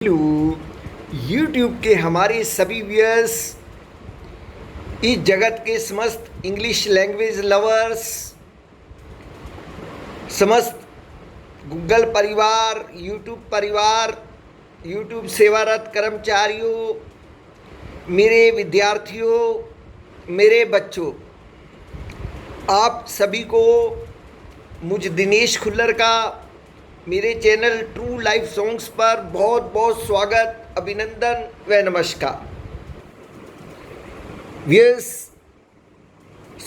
Hello YouTube के हमारे सभी व्यूअर्स, इस जगत के समस्त इंग्लिश लैंग्वेज लवर्स, समस्त गूगल परिवार, यूट्यूब सेवारत कर्मचारियों, मेरे विद्यार्थियों, मेरे बच्चों, आप सभी को मुझ दिनेश खुल्लर का मेरे चैनल ट्रू लाइफ सॉन्ग्स पर बहुत बहुत स्वागत, अभिनंदन व नमस्कार। व्यूअर्स,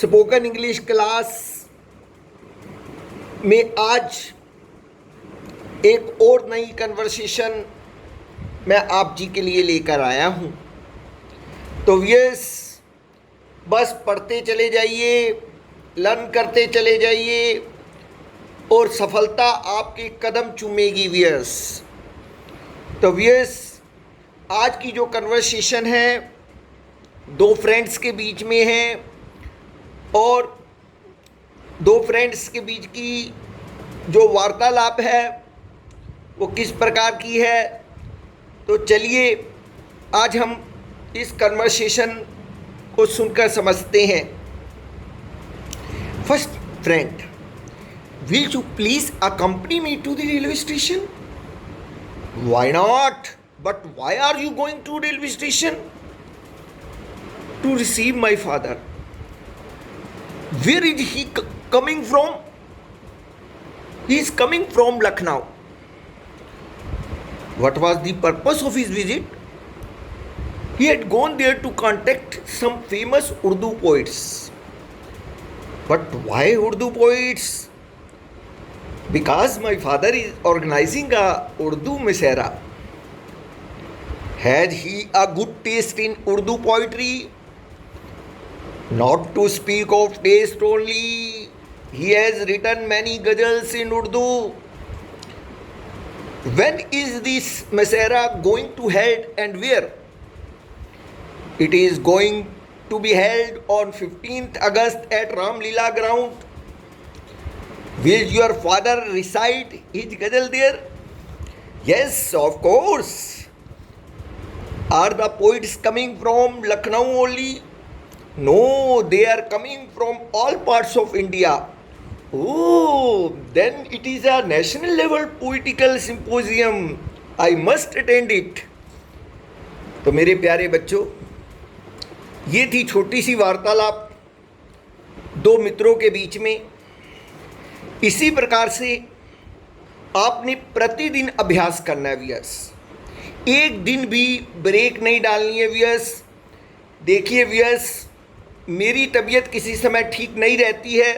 स्पोकन इंग्लिश क्लास में आज एक और नई कन्वर्सेशन मैं आप जी के लिए लेकर आया हूँ। तो व्यूअर्स, बस पढ़ते चले जाइए, लर्न करते चले जाइए और सफलता आपके कदम चूमेगी व्यूअर्स। तो व्यूअर्स, आज की जो कन्वर्सेशन है दो फ्रेंड्स के बीच में है और दो फ्रेंड्स के बीच की जो वार्तालाप है वो किस प्रकार की है, तो चलिए आज हम इस कन्वर्सेशन को सुनकर समझते हैं। First friend, will you please accompany me to the railway station? Why not? But why are you going to railway station? To receive my father. Where is he coming from? He is coming from Lucknow. What was the purpose of his visit? He had gone there to contact some famous Urdu poets. But why Urdu poets? Because my father is organizing a Urdu Musera. Has he a good taste in Urdu poetry? Not to speak of taste only, he has written many ghazals in Urdu. When is this Musera going to held and where? It is going to be held on 15th August at Ramlila ground. Will your father recite his ghazal there? Yes, of course. Are the poets coming from Lucknow only? No, they are coming from all parts of India. Oh, then it is a national level poetical symposium. I must attend it. तो मेरे प्यारे बच्चों, ये थी छोटी सी वार्तालाप दो मित्रों के बीच में। इसी प्रकार से आपने प्रतिदिन अभ्यास करना है व्यूअर्स, एक दिन भी ब्रेक नहीं डालनी है व्यूअर्स। देखिए व्यूअर्स, मेरी तबीयत किसी समय ठीक नहीं रहती है,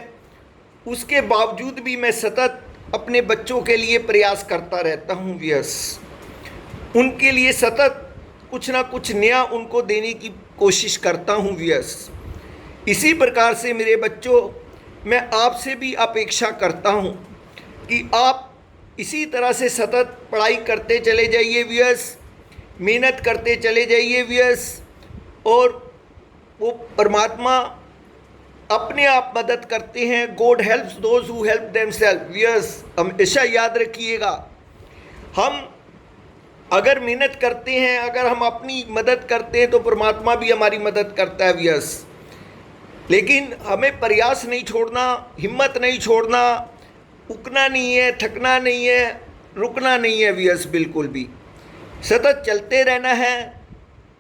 उसके बावजूद भी मैं सतत अपने बच्चों के लिए प्रयास करता रहता हूँ व्यूअर्स। उनके लिए सतत कुछ ना कुछ नया उनको देने की कोशिश करता हूँ व्यूअर्स। इसी प्रकार से मेरे बच्चों, मैं आपसे भी अपेक्षा करता हूं कि आप इसी तरह से सतत पढ़ाई करते चले जाइए व्यूअर्स, मेहनत करते चले जाइए व्यूअर्स, और वो परमात्मा अपने आप मदद करते हैं। God helps those who help themselves viewers, हमेशा याद रखिएगा। हम अगर मेहनत करते हैं, अगर हम अपनी मदद करते हैं तो परमात्मा भी हमारी मदद करता है व्यूअर्स। लेकिन हमें प्रयास नहीं छोड़ना, हिम्मत नहीं छोड़ना, उकना नहीं है, थकना नहीं है, रुकना नहीं है व्यूअर्स, बिल्कुल भी सतत चलते रहना है।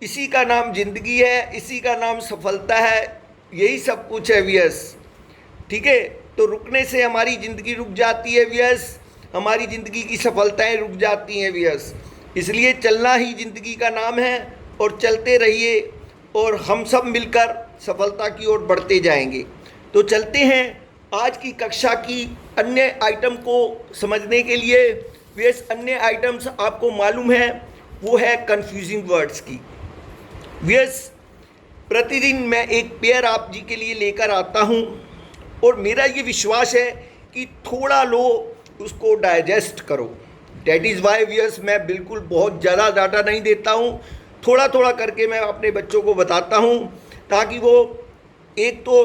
इसी का नाम जिंदगी है, इसी का नाम सफलता है, यही सब कुछ है व्यूअर्स। ठीक है, तो रुकने से हमारी ज़िंदगी रुक जाती है व्यूअर्स, हमारी ज़िंदगी की सफलताएं रुक जाती हैं व्यूअर्स। इसलिए चलना ही ज़िंदगी का नाम है और चलते रहिए और हम सब मिलकर सफलता की ओर बढ़ते जाएंगे। तो चलते हैं आज की कक्षा की अन्य आइटम को समझने के लिए। वेस अन्य आइटम्स आपको मालूम है, वो है कंफ्यूजिंग वर्ड्स की। वेस प्रतिदिन मैं एक पेयर आप जी के लिए लेकर आता हूँ और मेरा ये विश्वास है कि थोड़ा लो, उसको डाइजेस्ट करो। डैट इज़ वाई व्यूअर्स, मैं बिल्कुल बहुत ज़्यादा डाटा नहीं देता हूँ, थोड़ा थोड़ा करके मैं अपने बच्चों को बताता हूँ, ताकि वो एक तो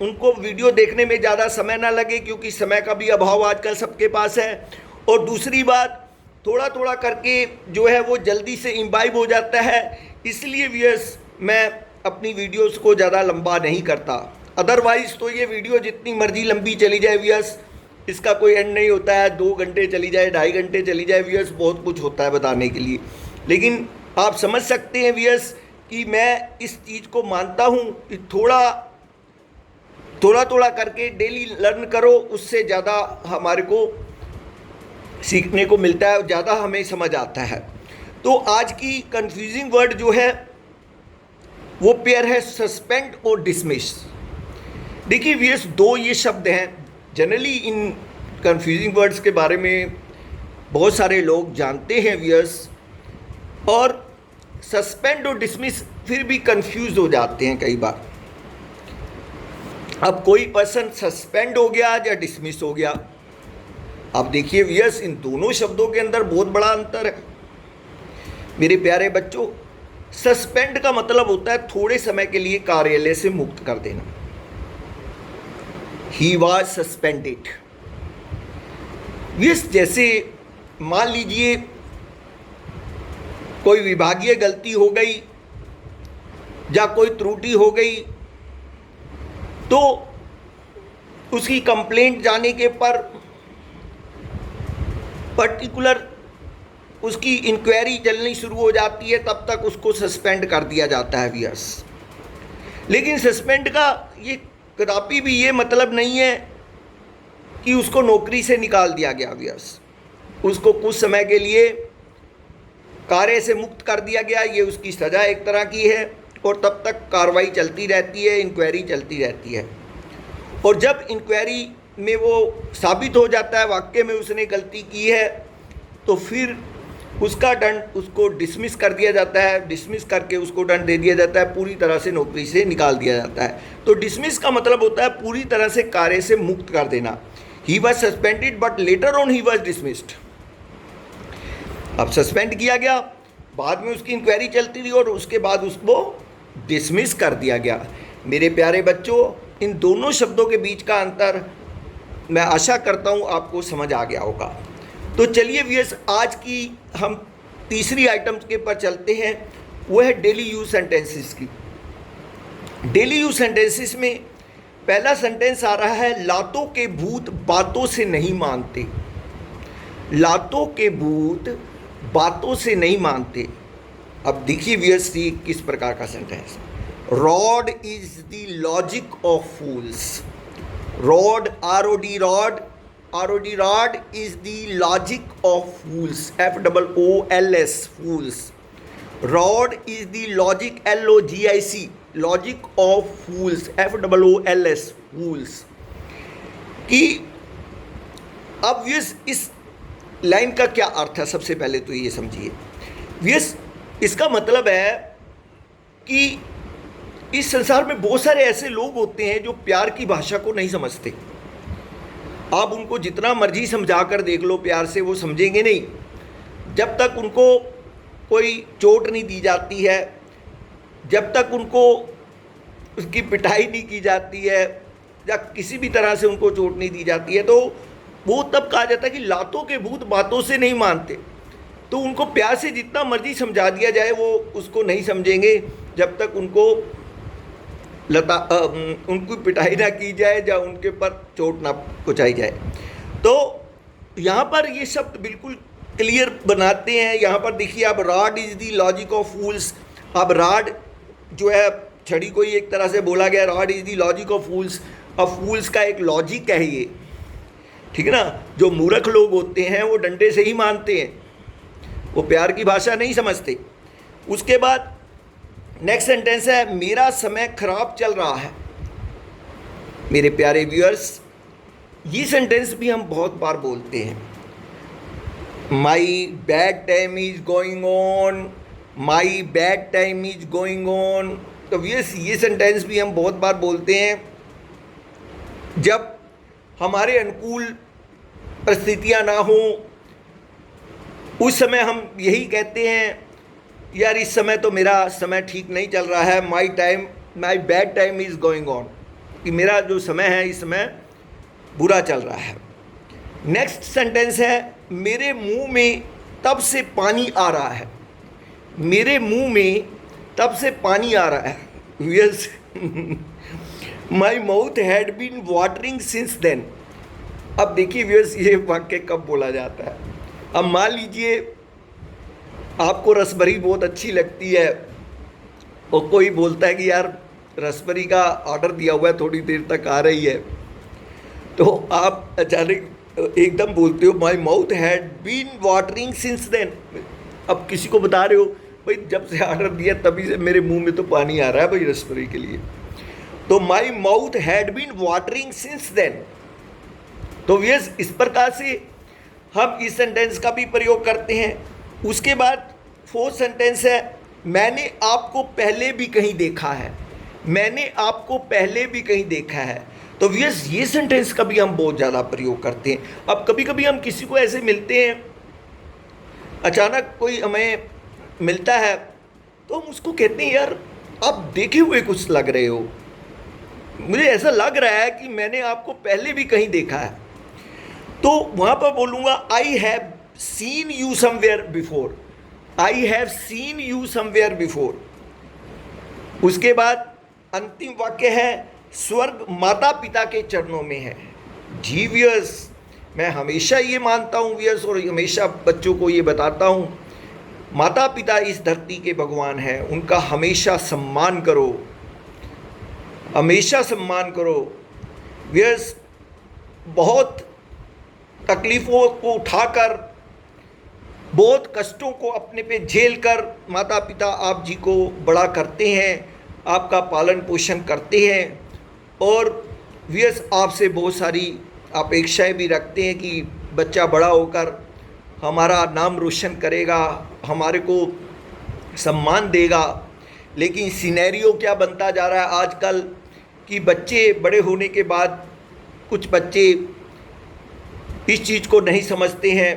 उनको वीडियो देखने में ज़्यादा समय ना लगे, क्योंकि समय का भी अभाव आजकल सबके पास है, और दूसरी बात थोड़ा थोड़ा करके जो है वो जल्दी से इम्बाइब हो जाता है। इसलिए व्यूअर्स मैं अपनी वीडियोस को ज़्यादा लंबा नहीं करता। अदरवाइज़ तो ये वीडियो जितनी मर्जी लंबी चली जाए व्यूअर्स, इसका कोई एंड नहीं होता है। 2 घंटे चली जाए, 2.5 घंटे चली जाए व्यूअर्स, बहुत कुछ होता है बताने के लिए। लेकिन आप समझ सकते हैं व्यूअर्स कि मैं इस चीज़ को मानता हूँ कि थोड़ा थोड़ा करके डेली लर्न करो, उससे ज़्यादा हमारे को सीखने को मिलता है, ज़्यादा हमें समझ आता है। तो आज की कंफ्यूजिंग वर्ड जो है वो पेयर है सस्पेंड और डिसमिस। देखिए व्यूअर्स, 2 ये शब्द हैं। जनरली इन कंफ्यूजिंग वर्ड्स के बारे में बहुत सारे लोग जानते हैं व्यूअर्स, और सस्पेंड और डिसमिस फिर भी कंफ्यूज हो जाते हैं कई बार। अब कोई पर्सन सस्पेंड हो गया या डिसमिस हो गया, अब देखिए व्यूअर्स, इन दोनों शब्दों के अंदर बहुत बड़ा अंतर है मेरे प्यारे बच्चों। सस्पेंड का मतलब होता है थोड़े समय के लिए कार्यालय से मुक्त कर देना। He was suspended. व्यूअर्स, जैसे मान लीजिए कोई विभागीय गलती हो गई या कोई त्रुटि हो गई, तो उसकी कंप्लेंट जाने के पर पर्टिकुलर उसकी इंक्वायरी चलनी शुरू हो जाती है, तब तक उसको सस्पेंड कर दिया जाता है व्यूअर्स। लेकिन सस्पेंड का ये कदापि भी ये मतलब नहीं है कि उसको नौकरी से निकाल दिया गया व्यूअर्स। उसको कुछ समय के लिए कार्य से मुक्त कर दिया गया, ये उसकी सज़ा एक तरह की है, और तब तक कार्रवाई चलती रहती है, इंक्वायरी चलती रहती है। और जब इंक्वायरी में वो साबित हो जाता है वाकई में उसने गलती की है, तो फिर उसका दंड उसको डिसमिस कर दिया जाता है। डिसमिस करके उसको दंड दे दिया जाता है, पूरी तरह से नौकरी से निकाल दिया जाता है। तो डिसमिस का मतलब होता है पूरी तरह से कार्य से मुक्त कर देना। He was suspended but later on he was dismissed. अब सस्पेंड किया गया, बाद में उसकी इंक्वायरी चलती रही और उसके बाद उसको डिसमिस कर दिया गया। मेरे प्यारे बच्चों, इन दोनों शब्दों के बीच का अंतर मैं आशा करता हूँ आपको समझ आ गया होगा। तो चलिए व्यूअर्स, आज की हम तीसरी आइटम के पर चलते हैं, वो है डेली यूज सेंटेंसेस की। डेली यूज सेंटेंसेस में पहला सेंटेंस आ रहा है, लातों के भूत बातों से नहीं मानते। लातों के भूत बातों से नहीं मानते। अब देखिए व्यूअर्स, ये किस प्रकार का sentence. Rod is the logic of fools. Rod, ROD, rod is the logic of fools, FOOLS, fools. Rod is the logic, LOGIC, logic of fools, FOOLS, fools. कि अब व्यूअर्स, इस लाइन का क्या अर्थ है, सबसे पहले तो ये समझिए व्यूअर्स। इसका मतलब है कि इस संसार में बहुत सारे ऐसे लोग होते हैं जो प्यार की भाषा को नहीं समझते। आप उनको जितना मर्जी समझा कर देख लो प्यार से, वो समझेंगे नहीं। जब तक उनको कोई चोट नहीं दी जाती है, जब तक उनको उसकी पिटाई नहीं की जाती है, या किसी भी तरह से उनको चोट नहीं दी जाती है, तो वो तब कहा जाता है कि लातों के भूत बातों से नहीं मानते। तो उनको प्यार से जितना मर्जी समझा दिया जाए वो उसको नहीं समझेंगे, जब तक उनको उनकी पिटाई ना की जाए या उनके पर चोट ना पहुँचाई जाए। तो यहाँ पर ये शब्द बिल्कुल क्लियर बनाते हैं। यहाँ पर देखिए, अब rod is the logic of fools. अब रॉड जो है, छड़ी को ही एक तरह से बोला गया, rod is the logic of fools. अब फूल्स का एक लॉजिक है ये, ठीक है ना। जो मूर्ख लोग होते हैं वो डंडे से ही मानते हैं, वो प्यार की भाषा नहीं समझते। उसके बाद नेक्स्ट सेंटेंस है, मेरा समय खराब चल रहा है। मेरे प्यारे व्यूअर्स, ये सेंटेंस भी हम बहुत बार बोलते हैं। My bad time is going on, my bad time is going on. तो व्यूअर्स, ये सेंटेंस भी हम बहुत बार बोलते हैं जब हमारे अनुकूल परिस्थितियां ना हो। उस समय हम यही कहते हैं, यार इस समय तो मेरा समय ठीक नहीं चल रहा है, my bad time is going on, कि मेरा जो समय है इस समय बुरा चल रहा है। नेक्स्ट सेंटेंस है, मेरे मुंह में तब से पानी आ रहा है, मेरे मुंह में तब से पानी आ रहा है। Yes, my mouth had been watering since then. अब देखिए व्यूअर्स, ये वाक्य कब बोला जाता है? अब मान लीजिए आपको रसभरी बहुत अच्छी लगती है और कोई बोलता है कि यार रसभरी का ऑर्डर दिया हुआ है, थोड़ी देर तक आ रही है, तो आप अचानक एकदम बोलते हो my mouth had been watering since then. अब किसी को बता रहे हो भाई जब से ऑर्डर दिया तभी से मेरे मुंह में तो पानी आ रहा है भाई रसभरी के लिए। तो my mouth had been watering since then. तो यस, इस प्रकार से हम इस सेंटेंस का भी प्रयोग करते हैं। उसके बाद फोर्थ सेंटेंस है मैंने आपको पहले भी कहीं देखा है। मैंने आपको पहले भी कहीं देखा है। तो यस, ये सेंटेंस का भी हम बहुत ज़्यादा प्रयोग करते हैं। अब कभी कभी हम किसी को ऐसे मिलते हैं, अचानक कोई हमें मिलता है तो हम उसको कहते हैं यार आप देखे हुए कुछ लग रहे हो, मुझे ऐसा लग रहा है कि मैंने आपको पहले भी कहीं देखा है। तो वहाँ पर बोलूँगा I have seen you somewhere before. I have seen you somewhere before. उसके बाद अंतिम वाक्य है स्वर्ग माता पिता के चरणों में है। जी व्यूअर्स, मैं हमेशा ये मानता हूँ व्यूअर्स, और हमेशा बच्चों को ये बताता हूँ, माता पिता इस धरती के भगवान हैं, उनका हमेशा सम्मान करो, हमेशा सम्मान करो। व्यूअर्स, बहुत तकलीफ़ों को उठाकर, बहुत कष्टों को अपने पे झेल कर माता पिता आप जी को बड़ा करते हैं, आपका पालन पोषण करते हैं, और व्यूअर्स आपसे बहुत सारी अपेक्षाएं भी रखते हैं कि बच्चा बड़ा होकर हमारा नाम रोशन करेगा, हमारे को सम्मान देगा। लेकिन सिनेरियो क्या बनता जा रहा है आजकल कि बच्चे बड़े होने के बाद कुछ बच्चे इस चीज़ को नहीं समझते हैं,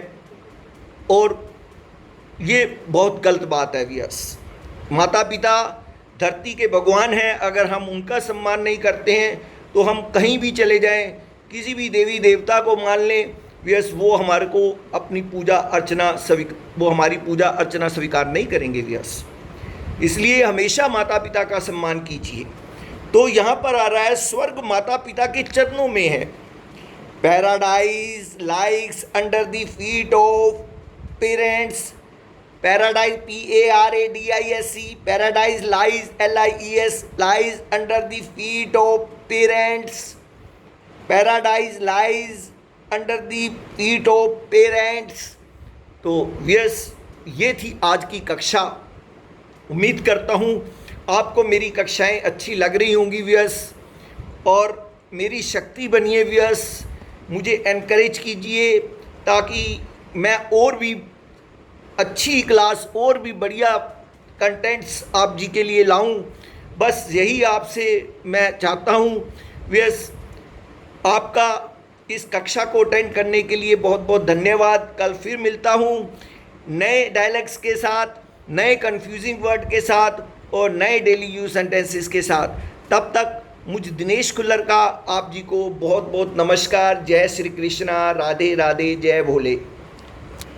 और ये बहुत गलत बात है व्यूअर्स। माता पिता धरती के भगवान हैं, अगर हम उनका सम्मान नहीं करते हैं तो हम कहीं भी चले जाएं, किसी भी देवी देवता को मान लें व्यूअर्स, वो हमारे को अपनी पूजा अर्चना वो हमारी पूजा अर्चना स्वीकार नहीं करेंगे व्यूअर्स। इसलिए हमेशा माता पिता का सम्मान कीजिए। तो यहाँ पर आ रहा है स्वर्ग माता पिता के चरणों में है। Paradise likes under the feet of parents. Paradise PARADISE, paradise lies LIES, lies under the feet of parents. Paradise lies under the feet of parents. तो व्यूअर्स, ये थी आज की कक्षा। उम्मीद करता हूँ आपको मेरी कक्षाएं अच्छी लग रही होंगी व्यूअर्स, और मेरी शक्ति बनिए व्यूअर्स, मुझे एनकरेज कीजिए ताकि मैं और भी अच्छी क्लास और भी बढ़िया कंटेंट्स आप जी के लिए लाऊं। बस यही आपसे मैं चाहता हूं व्यूअर्स। आपका इस कक्षा को अटेंड करने के लिए बहुत बहुत धन्यवाद। कल फिर मिलता हूं नए डायलॉग्स के साथ, नए कंफ्यूजिंग वर्ड के साथ और नए डेली यूज सेंटेंसेस के साथ। तब तक मुझ दिनेश खुल्लर का आप जी को बहुत बहुत नमस्कार। जय श्री कृष्णा, राधे राधे, जय भोले।